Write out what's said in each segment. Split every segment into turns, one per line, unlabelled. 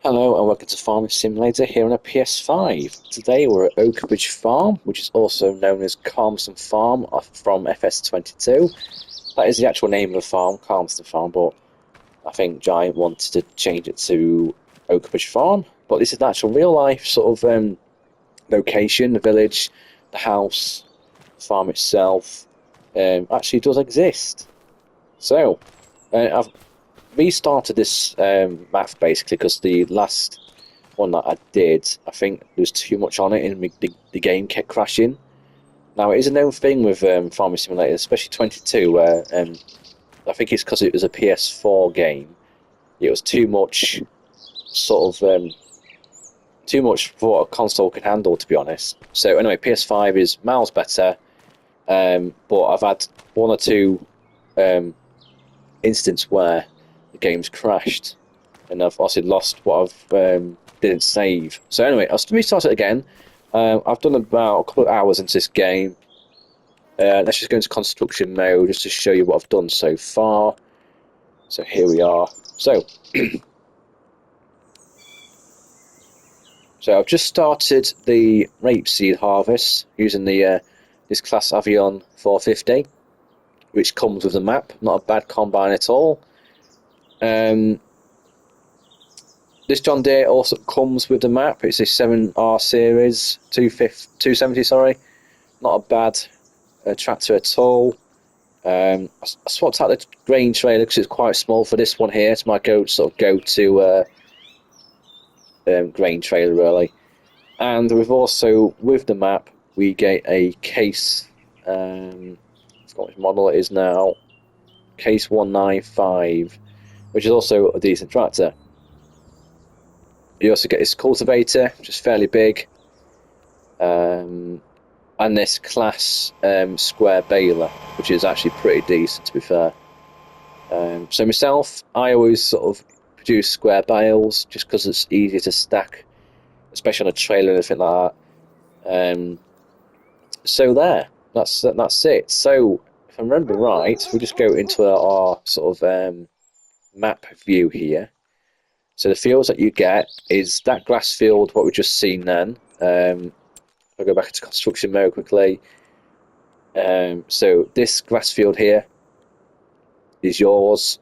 Hello and welcome to Farming Simulator here on a PS5. Today we're at Oakbridge Farm, which is also known as Calmston Farm from FS22. That is the actual name of the farm, Calmston Farm, but I think Giant wanted to change it to Oakbridge Farm. But this is the actual real life sort of location, the village, the house, the farm itself actually does exist. So, I've restarted this map basically because the last one that I did, I think there was too much on it and the game kept crashing. Now, it is a known thing with Farming Simulator, especially 22, where I think it's because it was a PS4 game. It was too much, sort of, too much for what a console can handle, to be honest. So, anyway, PS5 is miles better, but I've had one or two instances where the game's crashed and I've obviously lost what I've didn't save. So anyway, I'll restart it again. I've done about a couple of hours into this game. Let's just go into construction mode just to show you what I've done so far. So here we are. So, so I've just started the rapeseed harvest using the this class Avion 450, which comes with the map. Not a bad combine at all. This John Deere also comes with the map. It's a 7R series, 270, sorry. Not a bad tractor at all. I swapped out the grain trailer because it's quite small for this one here. It's my go-to grain trailer, really. And we've also, with the map, we get a case. I forgot which model it is now. Case 195, which is also a decent tractor. You also get this cultivator, which is fairly big, and this class square baler, which is actually pretty decent, to be fair. So myself, I always sort of produce square bales just because it's easier to stack, especially on a trailer and anything like that. So that's it. So if I remember right, we just go into our sort of map view here. So the fields that you get is that grass field, what we've just seen then. I'll go back into construction mode quickly. So this grass field here is yours.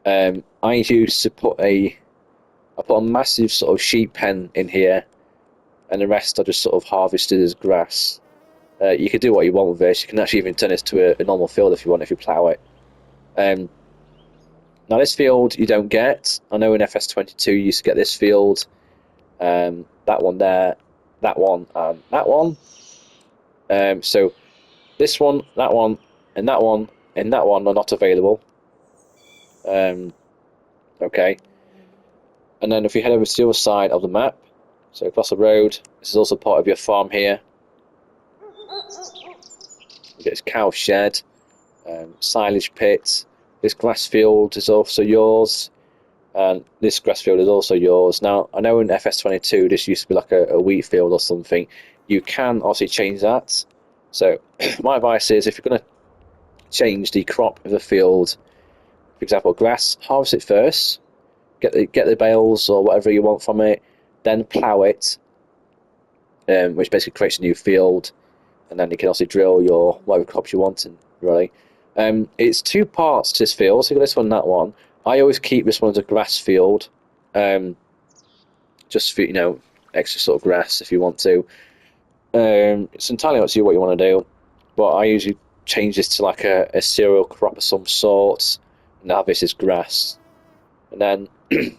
I used to I put a massive sort of sheep pen in here, and the rest I just sort of harvested as grass. You can do what you want with this. You can actually even turn this to a normal field if you want, if you plough it. Now this field you don't get. I know in FS22 you used to get this field, that one there, that one, and that one. So this one, that one, and that one, and that one are not available. Okay. And then if you head over to the other side of the map, so across the road, this is also part of your farm here. You get this cow shed, silage pit. This grass field is also yours, and this grass field is also yours. Now, I know in FS22 this used to be like a wheat field or something. You can obviously change that. So my advice is, if you're going to change the crop of the field, for example, grass, harvest it first, get the bales or whatever you want from it, then plough it, which basically creates a new field, and then you can also drill your whatever crops you want, and really. It's two parts to this field, so you got this one and that one. I always keep this one as a grass field, just for, extra sort of grass if you want to. It's entirely up to you what you want to do, but I usually change this to like a cereal crop of some sort, and have this as grass. And then if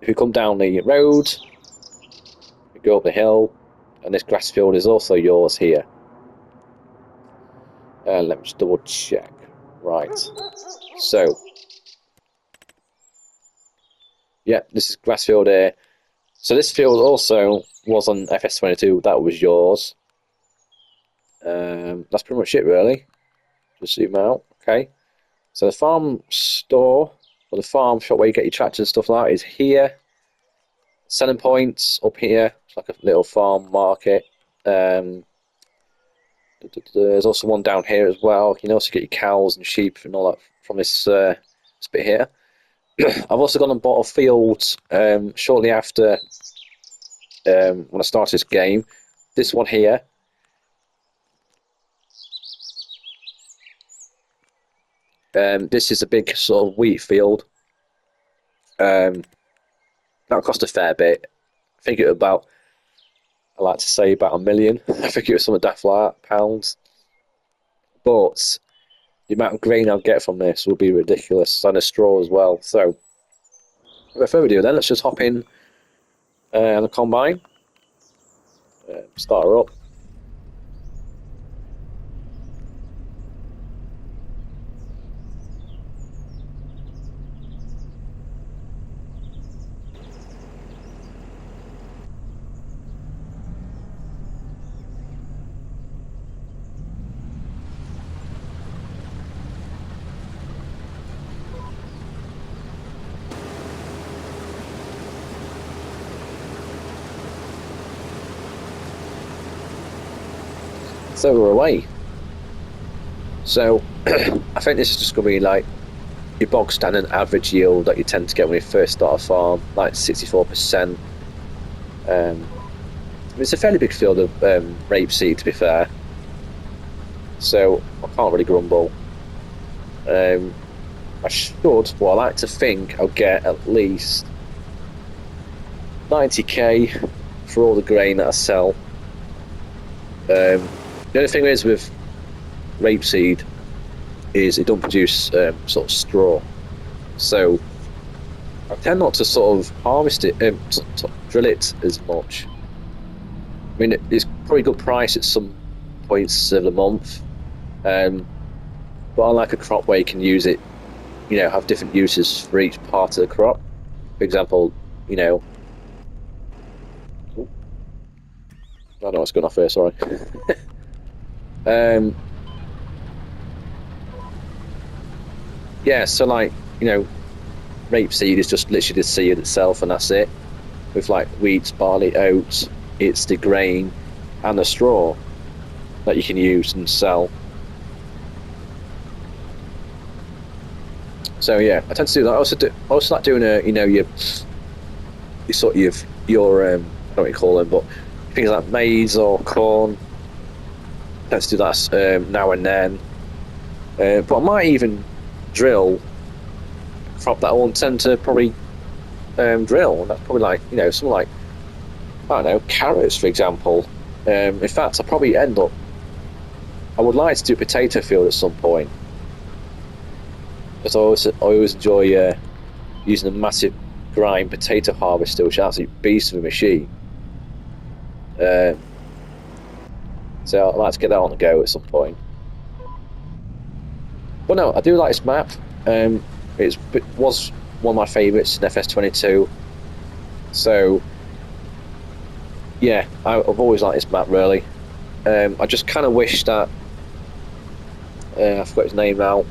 you come down the road, you go up the hill, and this grass field is also yours here. Let me just double check. Right. So, yeah, this is grass field here. So this field also was on FS22. That was yours. That's pretty much it, really. Just zoom out. Okay. So the farm store, or the farm shop where you get your tractors and stuff like that, is here. Selling points up here. It's like a little farm market. There's also one down here as well. You can also get your cows and sheep and all that from this bit here. I've also gone and bought a field shortly after when I started this game. This one here. This is a big sort of wheat field. That cost a fair bit. I think it was about, I like to say about 1 million. I think it was something daft like that, pounds. But the amount of grain I'll get from this will be ridiculous, and a straw as well. So, without further ado, then let's just hop in on the combine, start her up. So we're away. So I think this is just going to be like your bog standard average yield that you tend to get when you first start a farm, like 64%. It's a fairly big field of rapeseed, to be fair. So I can't really grumble. I should, well, I like to think I'll get at least 90k for all the grain that I sell. The only thing is with rapeseed is it don't produce sort of straw, so I tend not to sort of harvest it, drill it as much. I mean, it's probably a good price at some points of the month, but I like a crop where you can use it, have different uses for each part of the crop. For example, I don't know what's going off here, sorry. Yeah, so like, rapeseed is just literally the seed itself and that's it. With like wheat, barley, oats, it's the grain and the straw that you can use and sell. So yeah, I tend to do that. I also like doing your sort of your I don't know what you call them, but things like maize or corn. Let's do that now and then. But I might even drill crop that I won't tend to probably drill. And that's probably like, something like, I don't know, carrots, for example. In fact, I'll probably I would like to do a potato field at some point. Because I always enjoy using a massive grind potato harvester, which is an absolute beast of a machine. So I'd like to get that on the go at some point. But no, I do like this map. It was one of my favourites in FS22. So yeah, I've always liked this map really. I just kind of wish that I forgot his name now.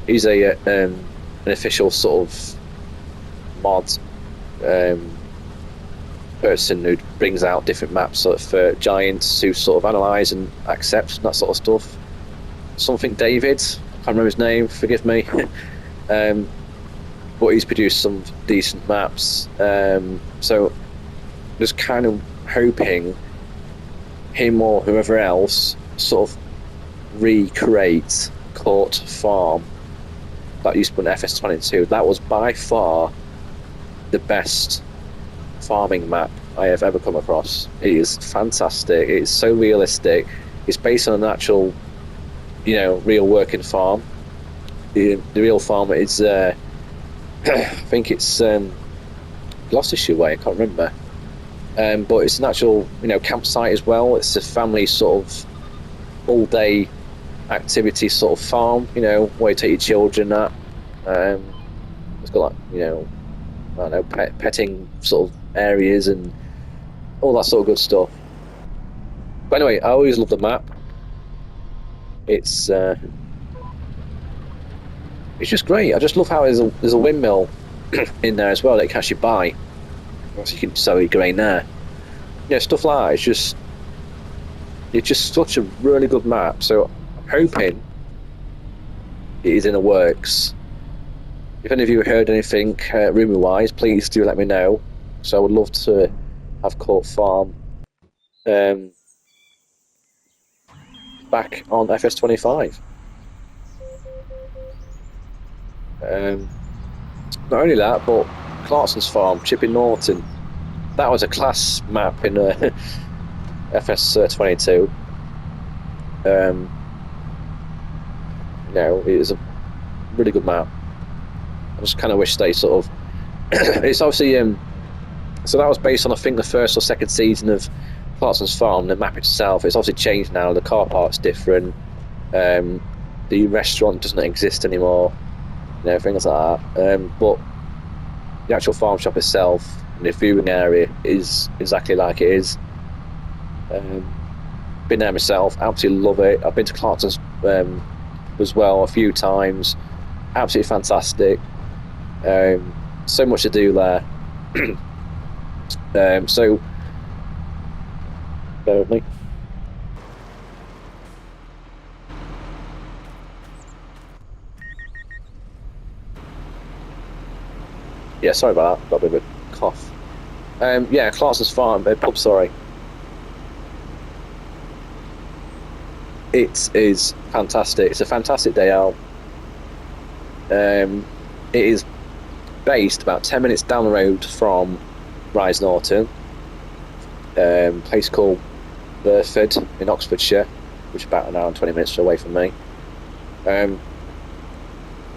He's an official sort of mod person who brings out different maps sort of for Giants who sort of analyse and accept that sort of stuff. Something David, I can't remember his name, forgive me. But he's produced some decent maps. So just kind of hoping him or whoever else sort of recreate Court Farm that used to be in FS22. That was by far the best farming map I have ever come across. It is fantastic. It is so realistic. It's based on an actual, real working farm. The real farm is, I think it's Gloucestershire way. I can't remember. But it's an actual, campsite as well. It's a family sort of all-day activity sort of farm. Where you take your children at. It's got like, I don't know, petting sort of areas and all that sort of good stuff. But anyway, I always love the map. It's just great. I just love how there's a windmill in there as well that you can actually buy. So you can sow your grain there. Stuff like that. It's just such a really good map. So I'm hoping it is in the works if any of you heard anything rumour-wise, please do let me know. So I would love to have Court Farm back on FS25. Not only that, but Clarkson's Farm, Chipping Norton. That was a class map in FS22. It was a really good map. I just kind of wish they sort of. It's obviously so that was based on, I think, the first or second season of Clarkson's Farm. The map itself, it's obviously changed now. The car park's different. The restaurant doesn't exist anymore. Things like that. But the actual farm shop itself and the viewing area is exactly like it is. Been there myself, absolutely love it. I've been to Clarkson's as well a few times. Absolutely fantastic. So much to do there. So bear with me. Yeah, sorry about that. Got a bit of a cough. Clarkson's Farm, pub, sorry. It is fantastic. It's a fantastic day out. It is based about 10 minutes down the road from Rise Norton. Place called Burford in Oxfordshire, which is about an hour and 20 minutes away from me.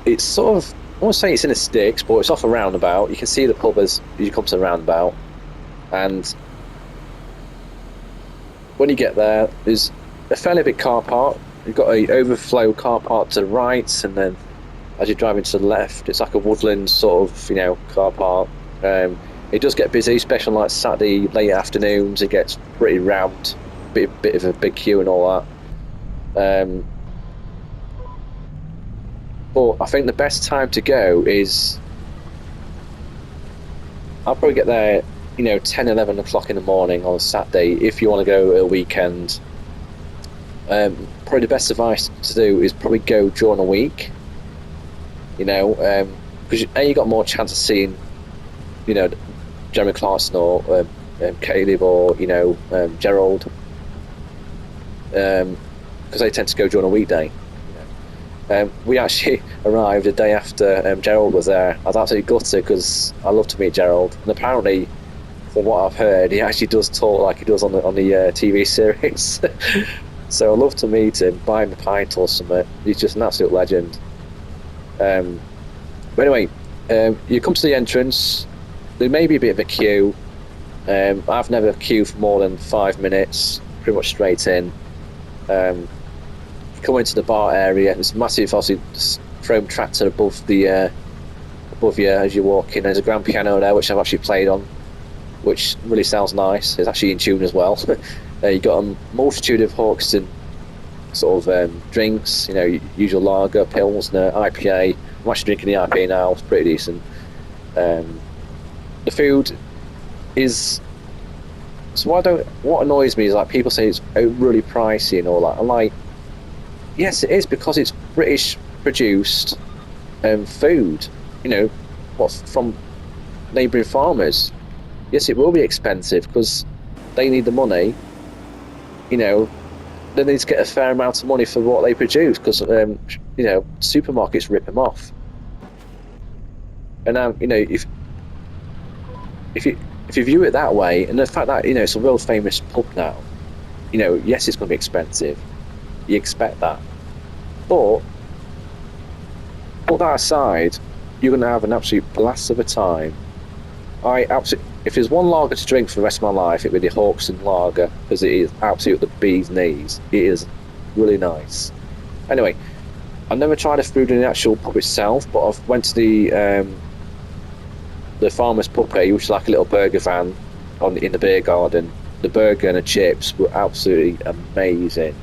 It's sort of, I won't say it's in the sticks, but it's off a roundabout. You can see the pub as you come to the roundabout, and when you get there, there's a fairly big car park. You've got an overflow car park to the right, and then as you're driving to the left, it's like a woodland sort of, car park. It does get busy, especially on like Saturday late afternoons. It gets pretty rammed, bit of a big queue and all that. But I think the best time to go is, I'll probably get there, 10, 11 o'clock in the morning on a Saturday if you want to go at a weekend. Probably the best advice to do is probably go during a week, because you got more chance of seeing, Jeremy Clarkson or Caleb or, Gerald, because they tend to go during a weekday. We actually arrived a day after Gerald was there. I was absolutely gutted because I love to meet Gerald, and apparently, from what I've heard, he actually does talk like he does on the TV series. So I'd love to meet him, buy him a pint or something. He's just an absolute legend. But anyway, you come to the entrance. There may be a bit of a queue. I've never queued for more than 5 minutes, pretty much straight in. You come into the bar area. There's a massive, obviously, chrome tractor above you as you walk in. There's a grand piano there, which I've actually played on, which really sounds nice. It's actually in tune as well. You've got a multitude of Hawkston sort of drinks, usual lager, pilsner, IPA. I'm actually drinking the IPA now. It's pretty decent. The food is. So what annoys me is like people say it's really pricey and all that. I'm like, yes, it is, because it's British produced food. From neighbouring farmers. Yes, it will be expensive because they need the money. They need to get a fair amount of money for what they produce, because supermarkets rip them off. And if you view it that way, and the fact that it's a world famous pub now, yes, it's going to be expensive. You expect that, but put that aside, you're going to have an absolute blast of a time. If there's one lager to drink for the rest of my life, it would be the Hawkston lager, because it is absolutely the bee's knees. It is really nice. Anyway, I've never tried the food in the actual pub itself, but I've went to the farmer's puppy, which is like a little burger van in the beer garden. The burger and the chips were absolutely amazing.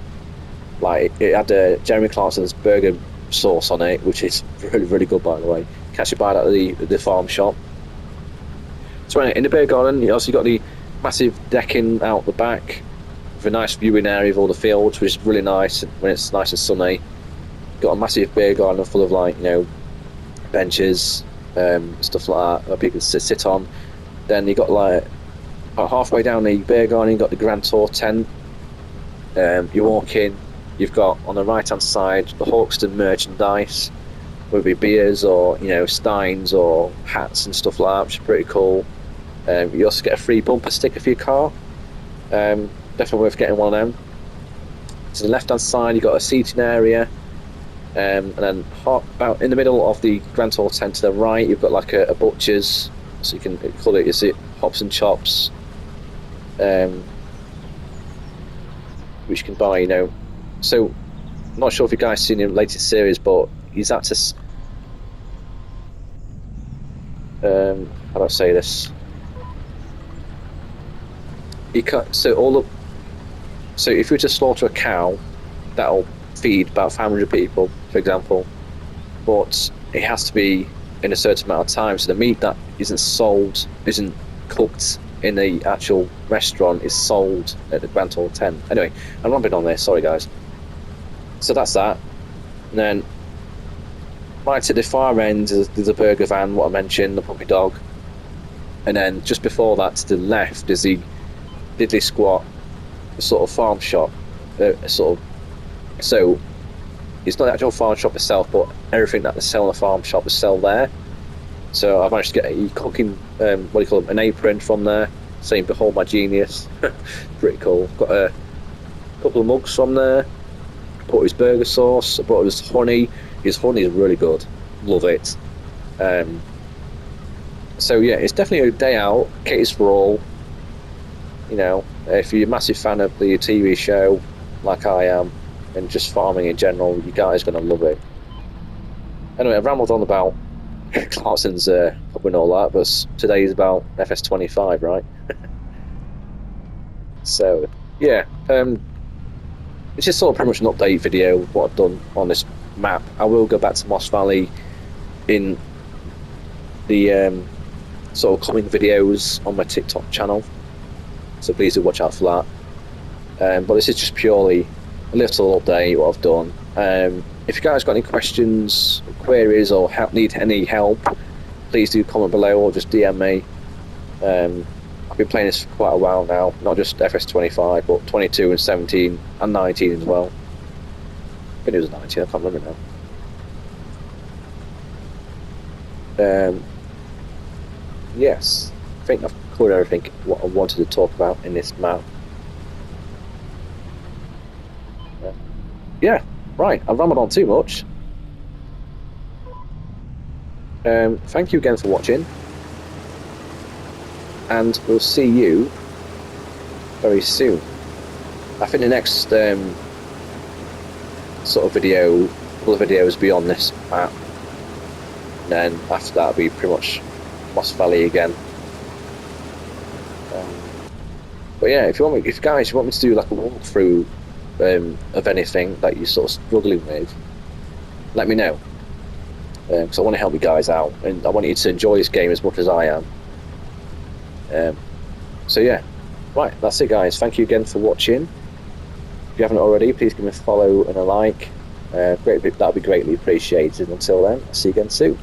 Like, it had Jeremy Clarkson's burger sauce on it, which is really, really good, by the way. You can actually buy that at the farm shop. So anyway, in the beer garden, you also got the massive decking out the back with a nice viewing area of all the fields, which is really nice when it's nice and sunny. Got a massive beer garden full of benches, stuff like that, where people can sit on. Then you got like about halfway down the beer garden, you got the Grand Tour tent. You walk in, you've got on the right hand side the Hawkston merchandise, whether it be beers or steins or hats and stuff like that, which is pretty cool. You also get a free bumper sticker for your car. Definitely worth getting one of them. To the left hand side, you've got a seating area. And then about in the middle of the Grand Tour tent to the right, you've got like a butcher's, so you can call it, Hops and Chops, which you can buy, So, I'm not sure if you guys seen the latest series, but he's had to, how do I say this? So if you were to slaughter a cow, that'll feed about 500 people, for example, but it has to be in a certain amount of time, so the meat that isn't cooked in the actual restaurant is sold at the Grand Tour tent. Anyway, I'm rambling on this, sorry guys. So that's that. And then right at the far end there's a burger van, what I mentioned, the puppy dog, and then just before that to the left is the Diddley Squat, a sort of farm shop, so it's not the actual farm shop itself, but everything that they sell in the farm shop is sell there. So I've managed to get a cooking, an apron from there, saying "Behold my genius." Pretty cool. Got a couple of mugs from there. Bought his burger sauce. I bought his honey. His honey is really good. Love it. So yeah, it's definitely a day out. Caters for all. If you're a massive fan of the TV show, like I am, and just farming in general, you guys are going to love it. Anyway, I've rambled on about Clarkson's pub and all that, but today is about FS25, right? So, yeah, it's just sort of pretty much an update video of what I've done on this map. I will go back to Moss Valley in the sort of coming videos on my TikTok channel, so please do watch out for that. But this is just purely a little update what I've done. If you guys got any questions, queries, or need any help, please do comment below or just DM me. I've been playing this for quite a while now, not just FS25, but 22 and 17 and 19 as well. I think it was 19, I can't remember now. Yes, I think I've covered everything what I wanted to talk about in this map. Yeah, right, I've rambled on too much. Thank you again for watching, and we'll see you very soon. I think the next sort of video, couple of videos beyond this map, and then after that will be pretty much Moss Valley again. But yeah, if you guys want me to do like a walkthrough of anything that you're sort of struggling with, let me know, because I want to help you guys out and I want you to enjoy this game as much as I am. So yeah, right, that's it guys, thank you again for watching. If you haven't already, please give me a follow and a like. That would be greatly appreciated. Until then, I'll see you again soon.